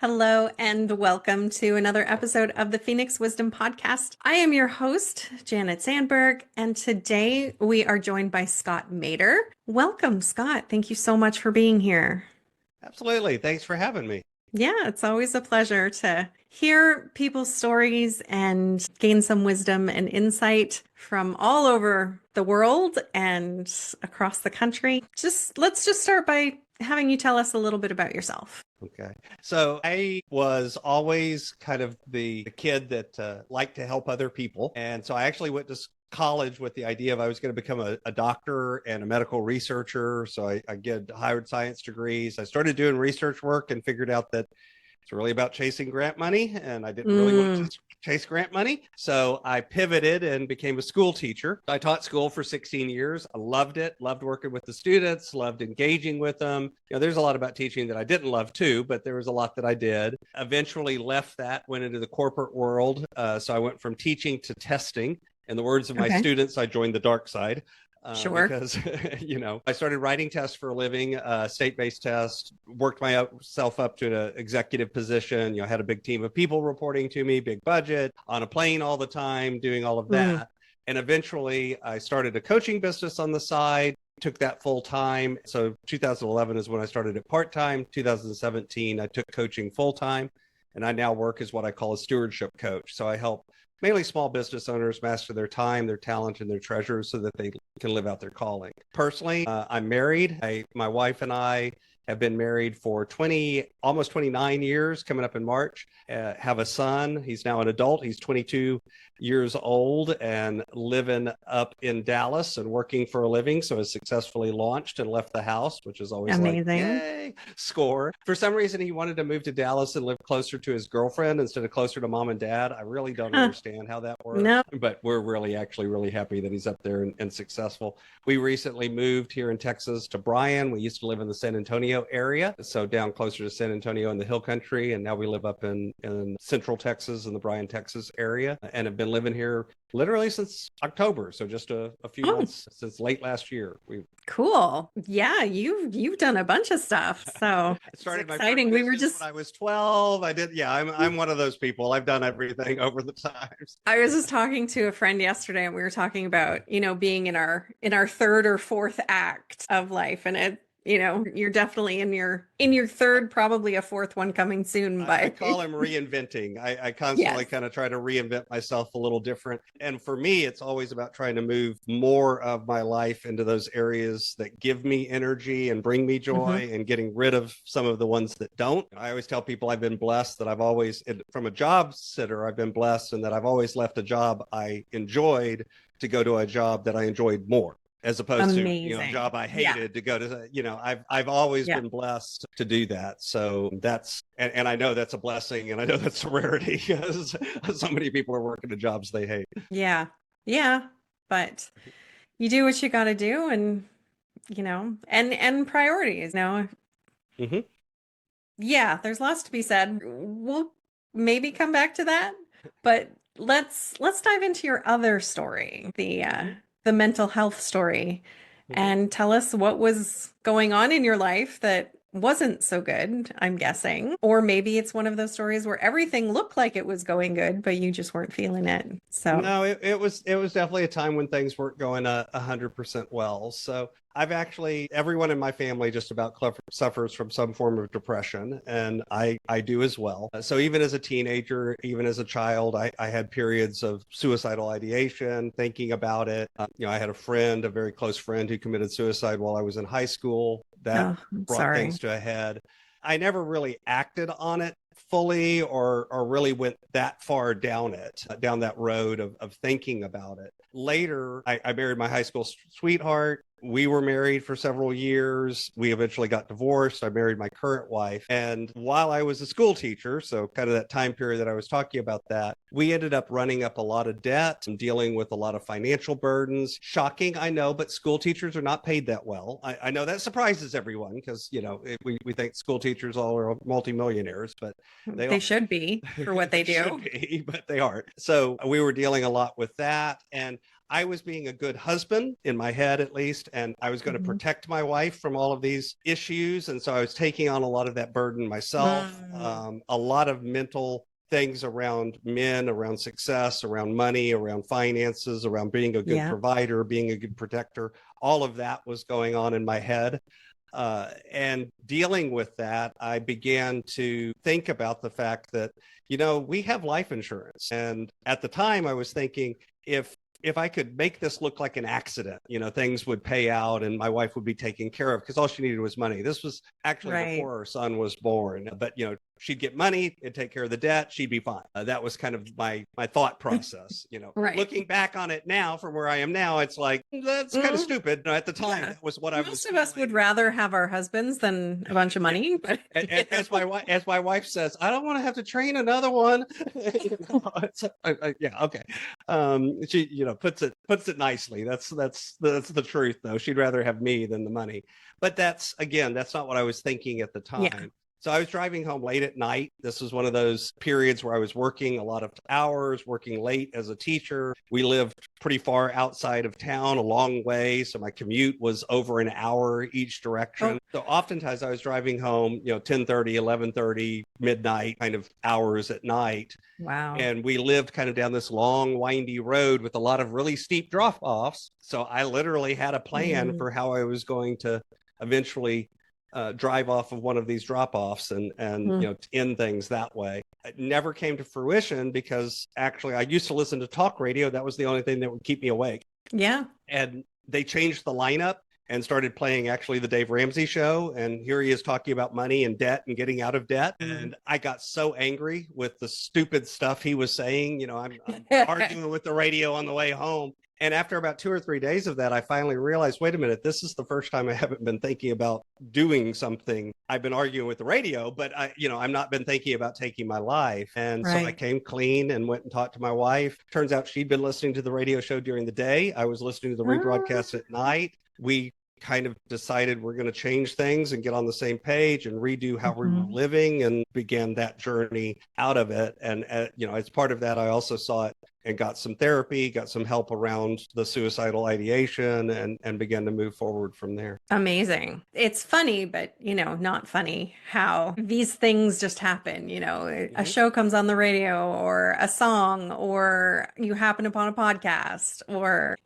Hello and welcome to another episode of the Phoenix Wisdom Podcast. I am your host, Janet Sandberg, and today we are joined by Scott Maderer. Welcome, Scott. Thank you so much for being here. Absolutely. Thanks for having me. Yeah, it's always a pleasure to hear people's stories and gain some wisdom and insight from all over the world and across the country. Let's just start by having you tell us a little bit about yourself. Okay. So I was always kind of the kid that liked to help other people. And so I actually went to college with the idea of I was going to become a doctor and a medical researcher. So I get higher science degrees. I started doing research work and figured out that it's really about chasing grant money. And I didn't really want to chase grant money. So I pivoted and became a school teacher. I taught school for 16 years. I loved it, loved working with the students, loved engaging with them. You know, there's a lot about teaching that I didn't love too, but there was a lot that I did. Eventually left that, went into the corporate world. So I went from teaching to testing. In the words of my students, I joined the dark side. Sure. Because, I started writing tests for a living, state-based tests, worked myself up to an executive position, had a big team of people reporting to me, big budget, on a plane all the time, doing all of that. And eventually I started a coaching business on the side, took that full time. So 2011 is when I started it part-time. 2017, I took coaching full time. And I now work as what I call a stewardship coach. So I help mainly small business owners master their time, their talent, and their treasures so that they can live out their calling. Personally, I'm married. My wife and I have been married for almost 29 years, coming up in March. Have a son. He's now an adult. He's 22 years old and living up in Dallas and working for a living. So has successfully launched and left the house, which is always Amazing. like, yay, score. For some reason, he wanted to move to Dallas and live closer to his girlfriend instead of closer to mom and dad. I really don't understand how that works, No. but we're really happy that he's up there and successful. We recently moved here in Texas to Bryan. We used to live in the San Antonio area, so down closer to San Antonio in the hill country, and now we live up in central Texas in the Bryan, Texas area, and have been living here literally since October, so just a few months since late last year. Cool. Yeah, you've done a bunch of stuff. So I started my exciting. We were just when I was 12. I did. Yeah, I'm one of those people. I've done everything over the times. I was just talking to a friend yesterday and we were talking about, being in our third or fourth act of life. And you're definitely in your third, probably a fourth one coming soon. But I call him reinventing. I constantly kind of try to reinvent myself a little different. And for me, it's always about trying to move more of my life into those areas that give me energy and bring me joy and getting rid of some of the ones that don't. I always tell people I've been blessed that I've always, from a job sitter, I've been blessed and that I've always left a job I enjoyed to go to a job that I enjoyed more, as opposed to a job I hated to go to. I've always been blessed to do that. So that's and I know that's a blessing, and I know that's a rarity because so many people are working at jobs they hate. Yeah, but you do what you got to do, and and priorities. Yeah, there's lots to be said. We'll maybe come back to that, but let's dive into your other story, the mental health story, and tell us what was going on in your life that wasn't so good, I'm guessing. Or maybe it's one of those stories where everything looked like it was going good, but you just weren't feeling it. So no, it was definitely a time when things weren't going 100% well. So everyone in my family just about suffers from some form of depression, and I do as well. So even as a teenager, even as a child, I had periods of suicidal ideation, thinking about it. I had a very close friend who committed suicide while I was in high school. That brought things to a head. I never really acted on it fully or really went that far down that road of thinking about it. Later, I married my high school sweetheart. We were married for several years. We eventually got divorced. I married my current wife. And while I was a school teacher, so kind of that time period that I was talking about that, we ended up running up a lot of debt and dealing with a lot of financial burdens. Shocking, I know, but school teachers are not paid that well. I know that surprises everyone because, we think school teachers all are multimillionaires, but they should be for what they do. Should be, but they aren't. So we were dealing a lot with that. And I was being a good husband in my head, at least, and I was going to Mhm. protect my wife from all of these issues. And so I was taking on a lot of that burden myself, Mm. a lot of mental things around men, around success, around money, around finances, around being a good Yeah. provider, being a good protector. All of that was going on in my head. And dealing with that, I began to think about the fact that, we have life insurance. And at the time, I was thinking, if I could make this look like an accident, things would pay out and my wife would be taken care of because all she needed was money. This was actually Right. before our son was born, but she'd get money, it'd take care of the debt, she'd be fine. That was kind of my thought process. Right. Looking back on it now, from where I am now, it's like that's kind of Mm, stupid. At the time, yeah. that was what I was Most of us would feeling. rather have our husbands than a bunch of Yeah. money, but As my wife says, I don't want to have to train another one. Yeah, okay. She puts it nicely. That's the truth, though. She'd rather have me than the money. But that's not what I was thinking at the yeah. time. So I was driving home late at night. This was one of those periods where I was working a lot of hours, working late as a teacher. We lived pretty far outside of town, a long way. So my commute was over an hour each Oh, direction. So oftentimes I was driving home, 10:30, 11:30, midnight kind of hours at night. wow. And we lived kind of down this long, windy road with a lot of really steep drop offs. So I literally had a plan Mm, for how I was going to eventually drive off of one of these drop offs and mm, end things that way. It never came to fruition because actually I used to listen to talk radio. That was the only thing that would keep me awake. yeah. And they changed the lineup and started playing actually the Dave Ramsey show. And here he is talking about money and debt and getting out of debt. Mm. And I got so angry with the stupid stuff he was saying. I'm arguing with the radio on the way home. And after about 2 or 3 days of that, I finally realized, wait a minute, this is the first time I haven't been thinking about doing something. I've been arguing with the radio, but I'm not been thinking about taking my life. And so I Right. came clean and went and talked to my wife. Turns out she'd been listening to the radio show during the day. I was listening to the Ah, rebroadcast at night. We kind of decided we're going to change things and get on the same page and redo how we were mhm. living and began that journey out of it. And, as part of that, I also saw it and got some therapy, got some help around the suicidal ideation and began to move forward from there. Amazing. It's funny, but not funny how these things just happen. A Mm-hmm. show comes on the radio or a song, or you happen upon a podcast, or,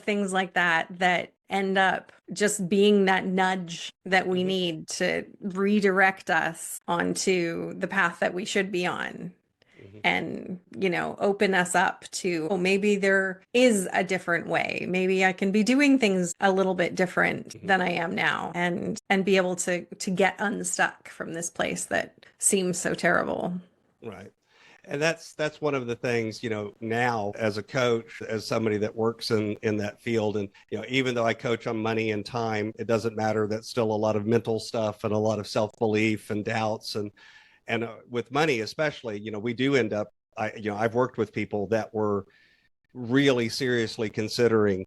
things like that that end up just being that nudge that we Mm-hmm. need to redirect us onto the path that we should be on Mm-hmm. and open us up to, oh, maybe there is a different way, maybe I can be doing things a little bit different Mm-hmm. than I am now, and be able to get unstuck from this place that seems so terrible. Right. And that's one of the things, now as a coach, as somebody that works in that field. And, even though I coach on money and time, it doesn't matter. That's still a lot of mental stuff and a lot of self-belief and doubts. And with money, especially, we do end up, I've worked with people that were really seriously considering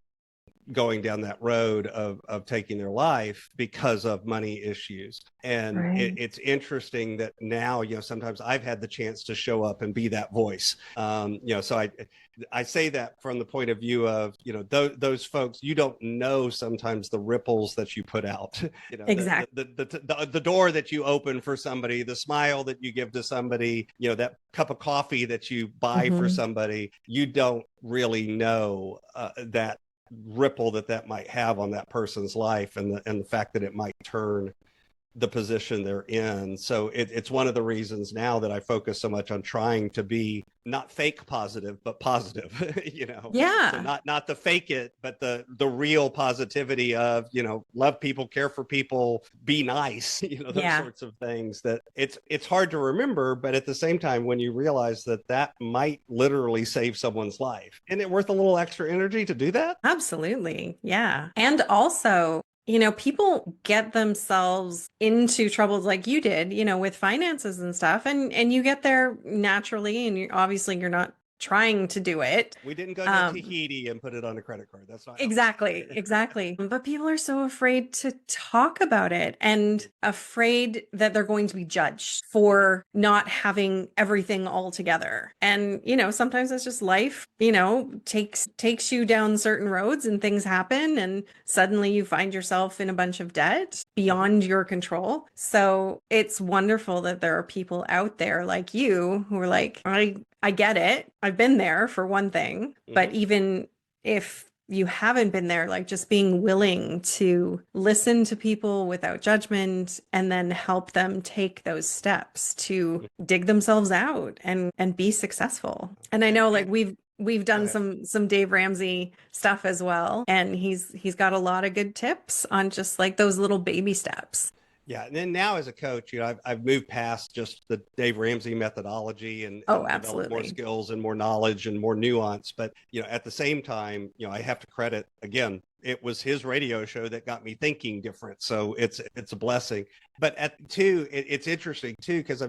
going down that road of taking their life because of money issues. And Right. it's interesting that now, sometimes I've had the chance to show up and be that voice. So I say that from the point of view of, those folks, you don't know sometimes the ripples that you put out, Exactly. the door that you open for somebody, the smile that you give to somebody, that cup of coffee that you buy for Hmm. somebody, you don't really know that ripple that might have on that person's life and the fact that it might turn the position they're in. So it's one of the reasons now that I focus so much on trying to be not fake positive, but positive, So Yeah. not the fake it, but the real positivity of, love people, care for people, be nice, those Yeah. sorts of things that it's hard to remember, but at the same time, when you realize that might literally save someone's life, isn't it worth a little extra energy to do that? Absolutely. Yeah. And also, people get themselves into troubles like you did, with finances and stuff, and you get there naturally, and obviously you're not trying to do it. We didn't go to Tahiti and put it on a credit card. That's not Exactly, exactly. But people are so afraid to talk about it and afraid that they're going to be judged for not having everything all together. And, sometimes it's just life, takes you down certain roads and things happen and suddenly you find yourself in a bunch of debt beyond your control. So it's wonderful that there are people out there like you who are like, I get it. I've been there for one thing, but even if you haven't been there, like just being willing to listen to people without judgment and then help them take those steps to dig themselves out and be successful. And I know like we've done some Dave Ramsey stuff as well, and he's got a lot of good tips on just like those little baby steps. Yeah, and then now as a coach, I've moved past just the Dave Ramsey methodology and Oh, developed more absolutely. skills and more knowledge and more nuance. But at the same time, I have to credit again. It was his radio show that got me thinking different, so it's a blessing. But it's interesting too because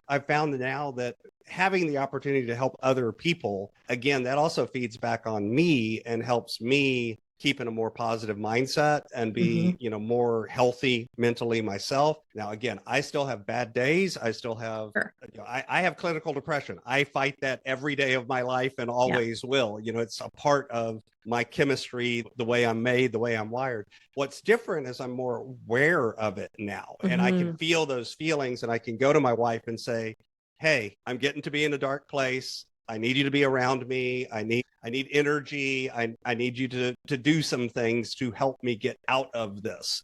I've found now that having the opportunity to help other people again, that also feeds back on me and helps me keep in a more positive mindset and be, more healthy mentally myself. Now, again, I still have bad days. I still have, Sure. I have clinical depression. I fight that every day of my life and always will. It's a part of my chemistry, the way I'm made, the way I'm wired. What's different is I'm more aware of it now, and I can feel those feelings, and I can go to my wife and say, hey, I'm getting to be in a dark place. I need you to be around me. I need energy. I need you to do some things to help me get out of this,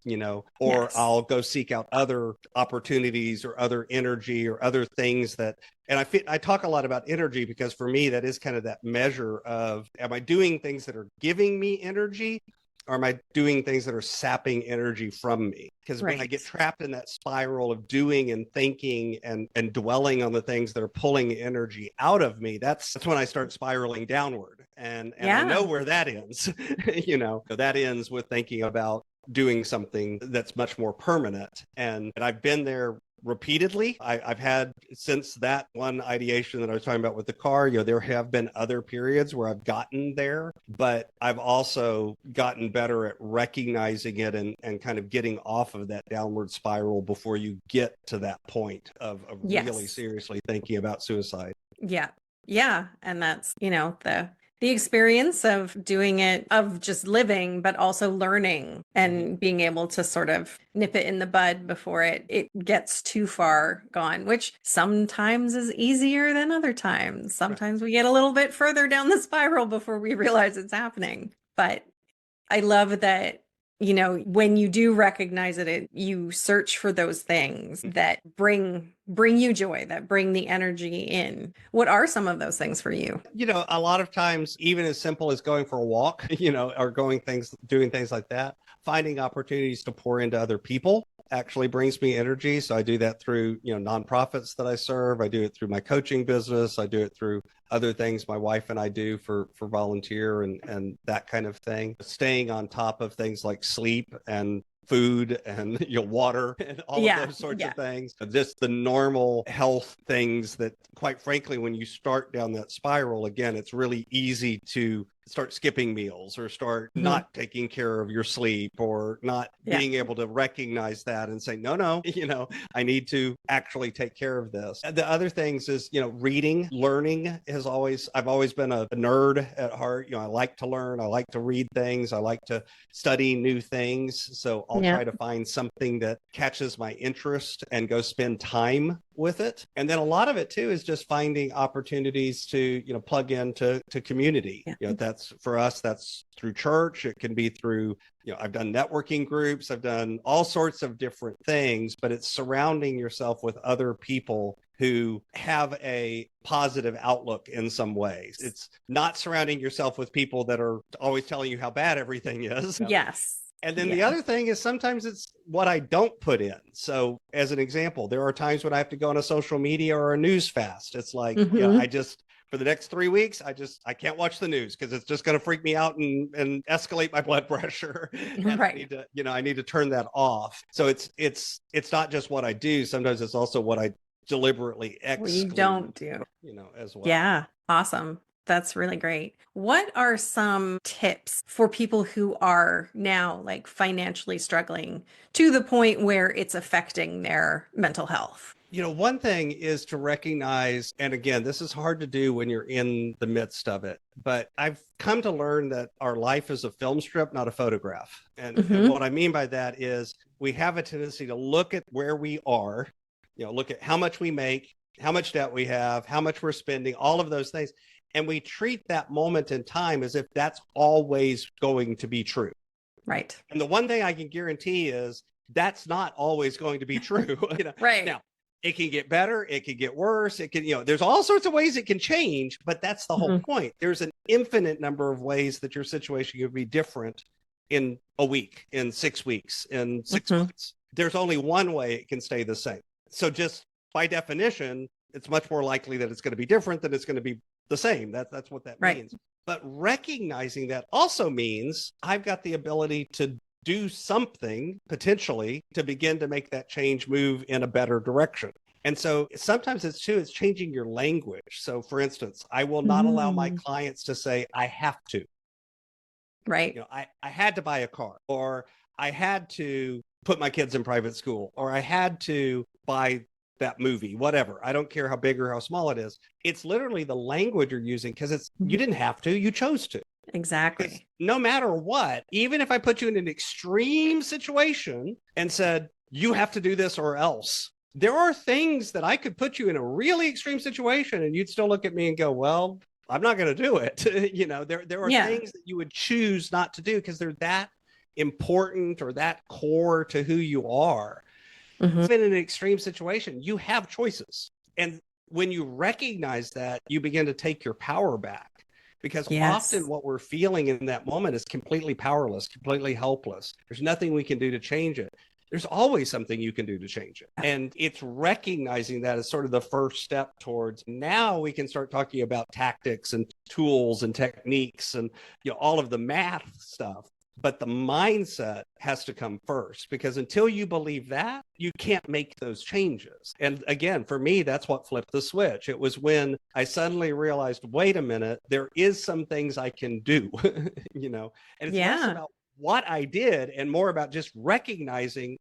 or Yes. I'll go seek out other opportunities or other energy or other things that, and I talk a lot about energy because for me, that is kind of that measure of, am I doing things that are giving me energy? Or am I doing things that are sapping energy from me? Because when I get trapped in that spiral of doing and thinking and dwelling on the things that are pulling energy out of me, that's when I start spiraling downward. And I know where that ends. That ends with thinking about doing something that's much more permanent. And I've been there repeatedly. I've had, since that one ideation that I was talking about with the car, there have been other periods where I've gotten there, but I've also gotten better at recognizing it and kind of getting off of that downward spiral before you get to that point of really seriously thinking about suicide. Yeah. Yeah. And that's, the experience of doing it, of just living, but also learning and being able to sort of nip it in the bud before it gets too far gone, which sometimes is easier than other times. Sometimes we get a little bit further down the spiral before we realize it's happening. But I love that, when you do recognize it, you search for those things that bring you joy, that bring the energy in. What are some of those things for you? A lot of times, even as simple as going for a walk, or doing things like that, finding opportunities to pour into other people actually brings me energy. So I do that through, nonprofits that I serve. I do it through my coaching business. I do it through other things my wife and I do for volunteer and that kind of thing. Staying on top of things like sleep and food and water and all of those sorts of things. Just the normal health things that, quite frankly, when you start down that spiral, again, it's really easy to start skipping meals or start not taking care of your sleep or not being able to recognize that and say, no, I need to actually take care of this. The other things is, reading, learning I've always been a nerd at heart. I like to learn. I like to read things. I like to study new things. So I'll try to find something that catches my interest and go spend time with it. And then a lot of it too is just finding opportunities to, plug into community. That's for us, that's through church. It can be through, I've done networking groups, I've done all sorts of different things, but it's surrounding yourself with other people who have a positive outlook in some ways. It's not surrounding yourself with people that are always telling you how bad everything is. Yes. And then the other thing is sometimes it's what I don't put in. So as an example, there are times when I have to go on a social media or a news fast. It's like, I just, for the next 3 weeks, I can't watch the news because it's just going to freak me out and escalate my blood pressure. And I need to turn that off. So it's not just what I do. Sometimes it's also what I deliberately exclude, you don't do, as well. Yeah. Awesome. That's really great. What are some tips for people who are now like financially struggling to the point where it's affecting their mental health? One thing is to recognize, and again, this is hard to do when you're in the midst of it, but I've come to learn that our life is a film strip, not a photograph. And Hmm. what I mean by that is we have a tendency to look at where we are, look at how much we make, how much debt we have, how much we're spending, all of those things. And we treat that moment in time as if that's always going to be true. Right. And the one thing I can guarantee is that's not always going to be true. Right. Now, it can get better, it can get worse, it can, there's all sorts of ways it can change, but that's the whole Hmm. point. There's an infinite number of ways that your situation could be different in a week, in 6 weeks, in six Hmm. months. There's only one way it can stay the same. So just by definition, it's much more likely that it's going to be different than it's going to be the same. That's what that Right. means. But recognizing that also means I've got the ability to do something potentially to begin to make that change move in a better direction. And so sometimes it's changing your language. So for instance, I will not allow my Mm. clients to say, I have to. Right. I had to buy a car, or I had to put my kids in private school, or I had to buy that movie, whatever. I don't care how big or how small it is. It's literally the language you're using because you didn't have to, you chose to. Because Exactly. no matter what, even if I put you in an extreme situation and said, you have to do this or else, there are things that I could put you in a really extreme situation and you'd still look at me and go, well, I'm not going to do it. There are Yeah. things that you would choose not to do because they're that important or that core to who you are. Hmm. Even in an extreme situation, you have choices. And when you recognize that, you begin to take your power back because often Yes. what we're feeling in that moment is completely powerless, completely helpless. There's nothing we can do to change it. There's always something you can do to change it. And it's recognizing that as sort of the first step towards now we can start talking about tactics and tools and techniques and all of the math stuff. But the mindset has to come first because until you believe that, you can't make those changes. And again, for me, that's what flipped the switch. It was when I suddenly realized, wait a minute, there is some things I can do, and it's less Yeah. about what I did and more about just recognizing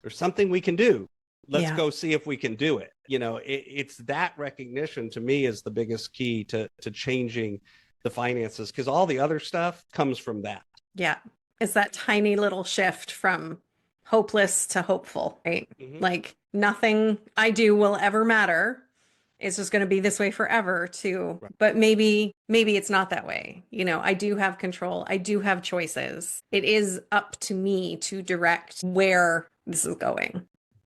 there's something we can do. Let's Yeah. go see if we can do it. It's that recognition to me is the biggest key to changing the finances because all the other stuff comes from that. Yeah. It's that tiny little shift from hopeless to hopeful, right? Mm-hmm. Like nothing I do will ever matter. It's just going to be this way forever too. Right. But maybe it's not that way. I do have control. I do have choices. It is up to me to direct where this is going.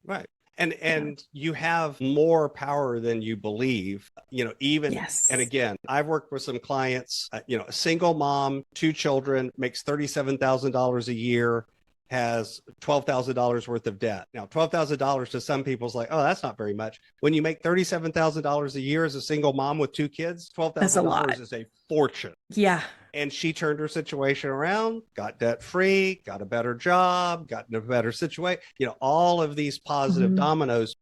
Right. And Yeah. and you have more power than you believe, even and Yes. again, I've worked with some clients, a single mom, two children, makes $37,000 a year, has $12,000 worth of debt. Now, $12,000 to some people is like, oh, that's not very much. When you make $37,000 a year as a single mom with two kids, That's a lot. $12,000 is a fortune. Yeah. And she turned her situation around, got debt free, got a better job, got in a better situation. All of these positive Mhm. dominoes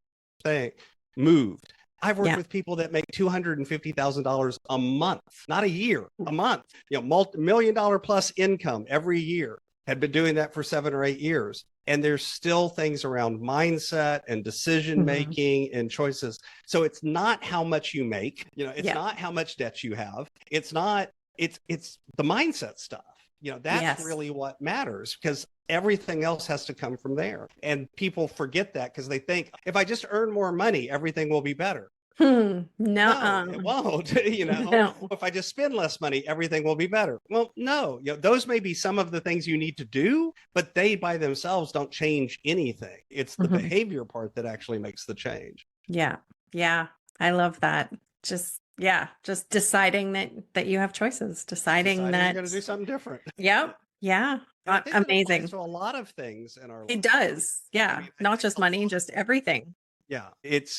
thing moved. I've worked Yeah. with people that make $250,000 a month, not a year, a month. Multi-million dollar plus income every year. Had been doing that for 7 or 8 years. And there's still things around mindset and decision Mhm. making and choices. So it's not how much you make, it's Yeah. not how much debt you have. It's the mindset stuff. That's Yes. really what matters because everything else has to come from there. And people forget that because they think if I just earn more money, everything will be better. No, No. it won't. No. If I just spend less money, everything will be better. Well, no, those may be some of the things you need to do, but they by themselves don't change anything. It's the Mhm. behavior part that actually makes the change. Yeah. Yeah. I love that. Just deciding that you have choices, deciding Deciding you're that. going to do something different. Yep. Yeah. And I think that applies Amazing. to a lot of things in our It life. does. I Yeah. mean, I Not think just a money, lot. just everything. Yeah,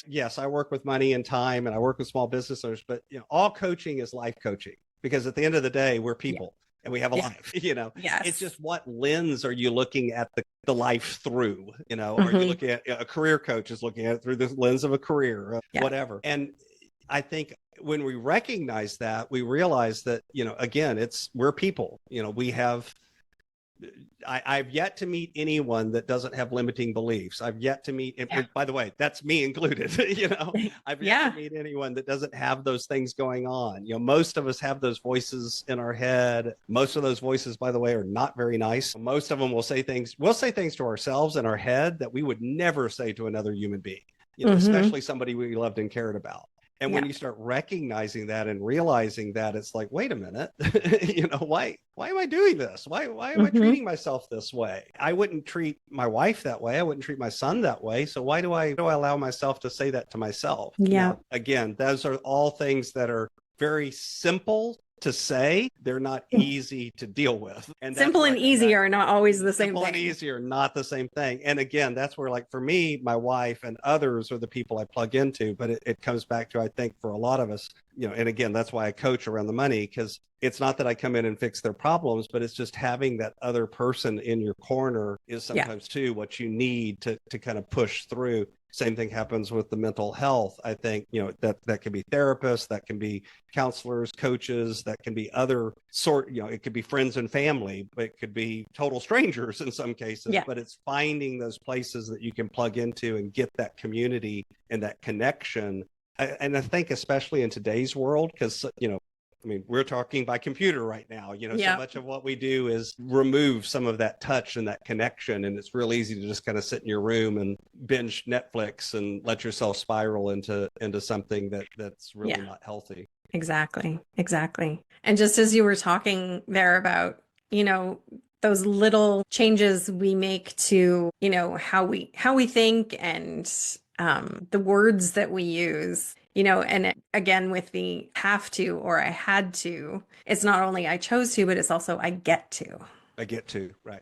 yes, I work with money and time and I work with small business owners, but all coaching is life coaching because at the end of the day, we're Yeah. people and we have a Yeah. life, It's Yes. just what lens are you looking at the life through, Are you Hmm. looking at a career coach is looking at it through the lens of a career, Yeah. whatever. And I think when we recognize that, we realize that, again, we're people. We have I've yet to meet anyone that doesn't have limiting beliefs. I've yet to meet, Yeah. and by the way, that's me included. I've yet Yeah. to meet anyone that doesn't have those things going on. Most of us have those voices in our head. Most of those voices, by the way, are not very nice. Most of them we'll say things to ourselves in our head that we would never say to another human being, Mm-hmm. especially somebody we loved and cared about. And when Yeah. you start recognizing that and realizing that, it's like, wait a minute, why am I doing this? Why am I Mm-hmm. treating myself this way? I wouldn't treat my wife that way. I wouldn't treat my son that way. So why do I allow myself to say that to myself? Yeah. Now, again, those are all things that are very simple to say. They're not easy to deal with. And that's Simple where I and come easy back. are not always the same Simple and thing. easy are not the same thing. And again, that's where, like, for me, my wife and others are the people I plug into. But it comes back to, I think, for a lot of us, and again, that's why I coach around the money, because it's not that I come in and fix their problems, but it's just having that other person in your corner is Yeah. sometimes too what you need to kind of push through. Same thing happens with the mental health. I think, that can be therapists, that can be counselors, coaches, that can be other it could be friends and family, but it could be total strangers in some cases. Yeah. But it's finding those places that you can plug into and get that community and that connection. And I think especially in today's world, because, I mean, we're talking by computer right now. So Yeah. much of what we do is remove some of that touch and that connection. And it's real easy to just kind of sit in your room and binge Netflix and let yourself spiral into something that's really Yeah. not healthy. Exactly. Exactly. And just as you were talking there about, those little changes we make to, how we think and the words that we use, and again with the have to or I had to, it's not only I chose to, but it's also I get to, I get to, right.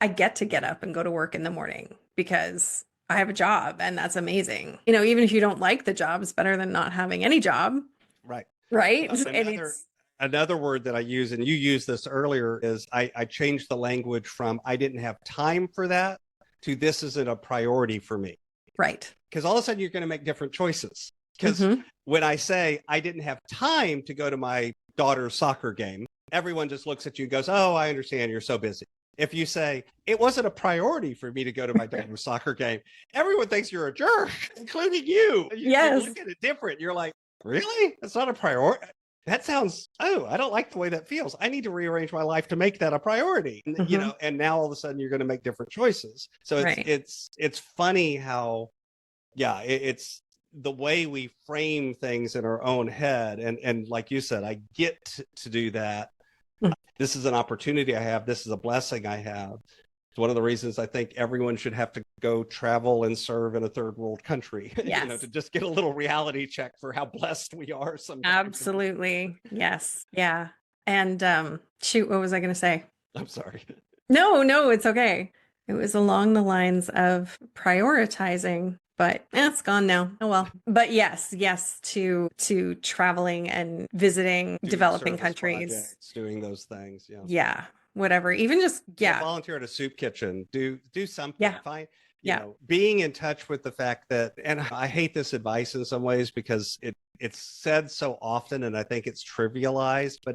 I get to get up and go to work in the morning because I have a job and that's amazing. Even if you don't like the job, it's better than not having any job. Right. Right. Well, And it's, another word that I use, and you used this earlier, is I changed the language from I didn't have time for that to this isn't a priority for me. right. Because all of a sudden you're going to make different choices. Because Hmm. when I say I didn't have time to go to my daughter's soccer game, everyone just looks at you and goes, oh, I understand, you're so busy. If you say it wasn't a priority for me to go to my daughter's soccer game, everyone thinks you're a jerk, including you. You Yes. look at it different. You're like, really? That's not a priority. That sounds, oh, I don't like the way that feels. I need to rearrange my life to make that a priority. Hmm. And now all of a sudden you're going to make different choices. So Right. it's funny how, yeah, it's the way we frame things in our own head. And like you said, I get to do that. This is an opportunity I have. This is a blessing I have. It's one of the reasons I think everyone should have to go travel and serve in a third world country, Yes. to just get a little reality check for how blessed we are sometimes. Absolutely. Yes. Yeah. And shoot, what was I going to say? I'm sorry. No, no, it's okay. It was along the lines of prioritizing, but it's gone now. Oh well. But yes, yes to traveling and visiting Doing developing service countries. projects, doing those things. Yeah. Yeah, whatever. Even just Go yeah. volunteer at a soup kitchen. Do something. Yeah. Find, Yeah. being in touch with the fact that, and I hate this advice in some ways because it's said so often and I think it's trivialized, but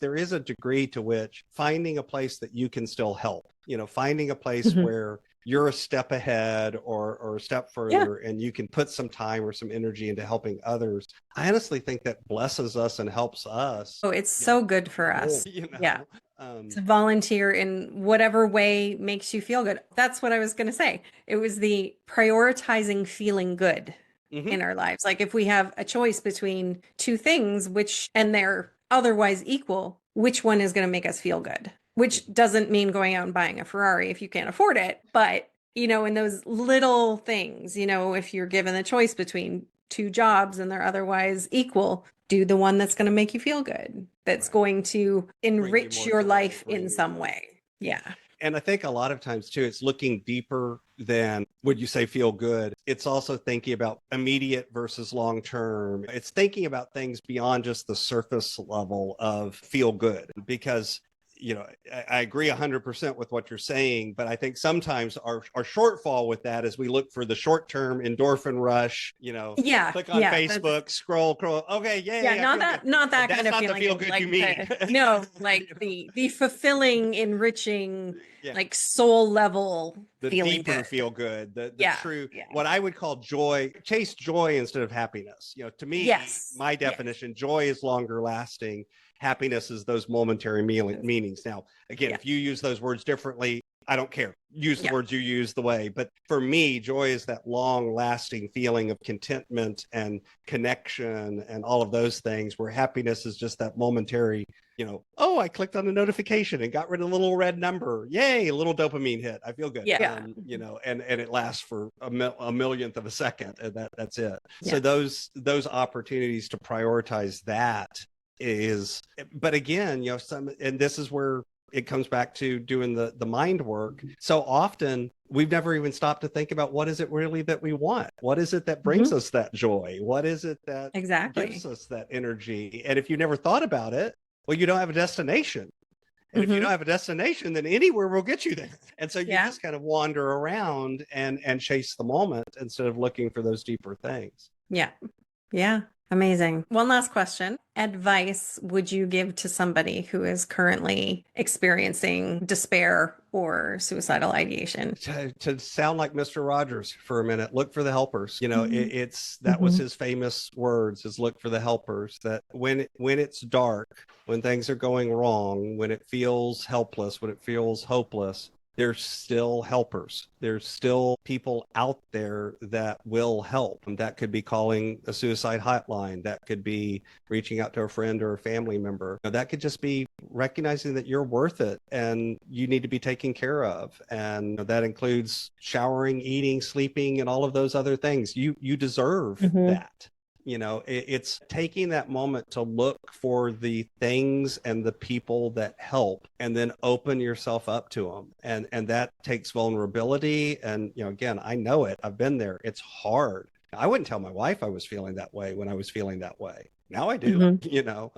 there is a degree to which finding a place that you can still help, finding a place Mhm. where you're a step ahead or a step Yeah. further and you can put some time or some energy into helping others. I honestly think that blesses us and helps us, Oh, it's so good for grow, us. Yeah. Um, To volunteer in whatever way makes you feel good. That's what I was going to say. It was the prioritizing feeling good mhm. in our lives. Like if we have a choice between two things, and they're otherwise equal, which one is going to make us feel good? Which doesn't mean going out and buying a Ferrari if you can't afford it, but in those little things, if you're given the choice between two jobs and they're otherwise equal, do the one that's going to make you feel good, that's Right. going to Bring you enrich more your joy, life bring in you, some yeah. way. Yeah. And I think a lot of times too, it's looking deeper than would you say feel good. It's also thinking about immediate versus long term. It's thinking about things beyond just the surface level of feel good, because I agree 100% with what you're saying, but I think sometimes our shortfall with that is we look for the short term endorphin rush, Yeah, click on yeah, that's Facebook, scroll. Okay, yeah, yay, I feel good. not that kind That's of not the feeling feel of good you like mean. no, like You know? the fulfilling, enriching, Yeah. like soul level The feeling deeper good. feel good, the Yeah, true, yeah. what I would call joy, chase joy instead of happiness. To me, Yes. my Yes. definition, joy is longer lasting. Happiness is those momentary meanings. Now, again, Yeah. if you use those words differently, I don't care. Use the Yeah. words you use the way. But for me, joy is that long lasting feeling of contentment and connection and all of those things, where happiness is just that momentary, oh, I clicked on a notification and got rid of the little red number. Yay, a little dopamine hit. I feel good. Yeah. And it lasts for a millionth of a second, and that's it. Yeah. So those opportunities to prioritize that is, but again, and this is where it comes back to doing the mind work. So often we've never even stopped to think about, what is it really that we want? What is it that brings us that joy? What is it that Exactly. gives us that energy? And if you never thought about it, well, you don't have a destination. And if you don't have a destination, then anywhere will get you there. And so you just kind of wander around and chase the moment instead of looking for those deeper things. Yeah. Yeah. Amazing. One last question. Advice would you give to somebody who is currently experiencing despair or suicidal ideation? To sound like Mr. Rogers for a minute, look for the helpers. That was his famous words, is look for the helpers. That when it's dark, when things are going wrong, when it feels helpless, when it feels hopeless, there's still helpers. There's still people out there that will help. And that could be calling a suicide hotline. That could be reaching out to a friend or a family member. That could just be recognizing that you're worth it and you need to be taken care of. And that includes showering, eating, sleeping, and all of those other things. You deserve that. It's taking that moment to look for the things and the people that help, and then open yourself up to them. And that takes vulnerability. And, again, I know it. I've been there. It's hard. I wouldn't tell my wife I was feeling that way when I was feeling that way. Now I do,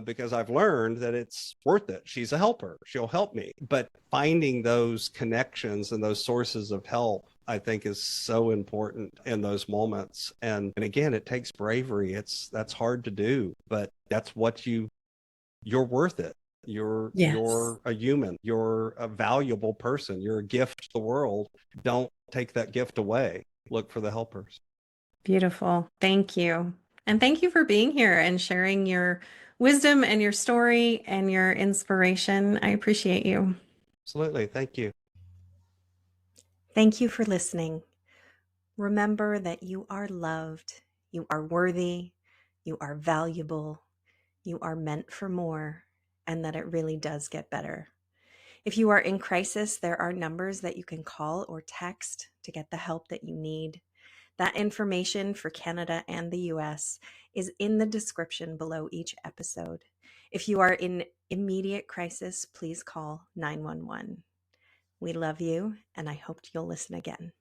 because I've learned that it's worth it. She's a helper. She'll help me. But finding those connections and those sources of help, I think, is so important in those moments. And again, it takes bravery. That's hard to do, but that's what you're worth it. You're a human. You're a valuable person. You're a gift to the world. Don't take that gift away. Look for the helpers. Beautiful. Thank you. And thank you for being here and sharing your wisdom and your story and your inspiration. I appreciate you. Absolutely. Thank you. Thank you for listening. Remember that you are loved, you are worthy, you are valuable, you are meant for more, and that it really does get better. If you are in crisis, there are numbers that you can call or text to get the help that you need. That information for Canada and the US is in the description below each episode. If you are in immediate crisis, please call 911. We love you, and I hope you'll listen again.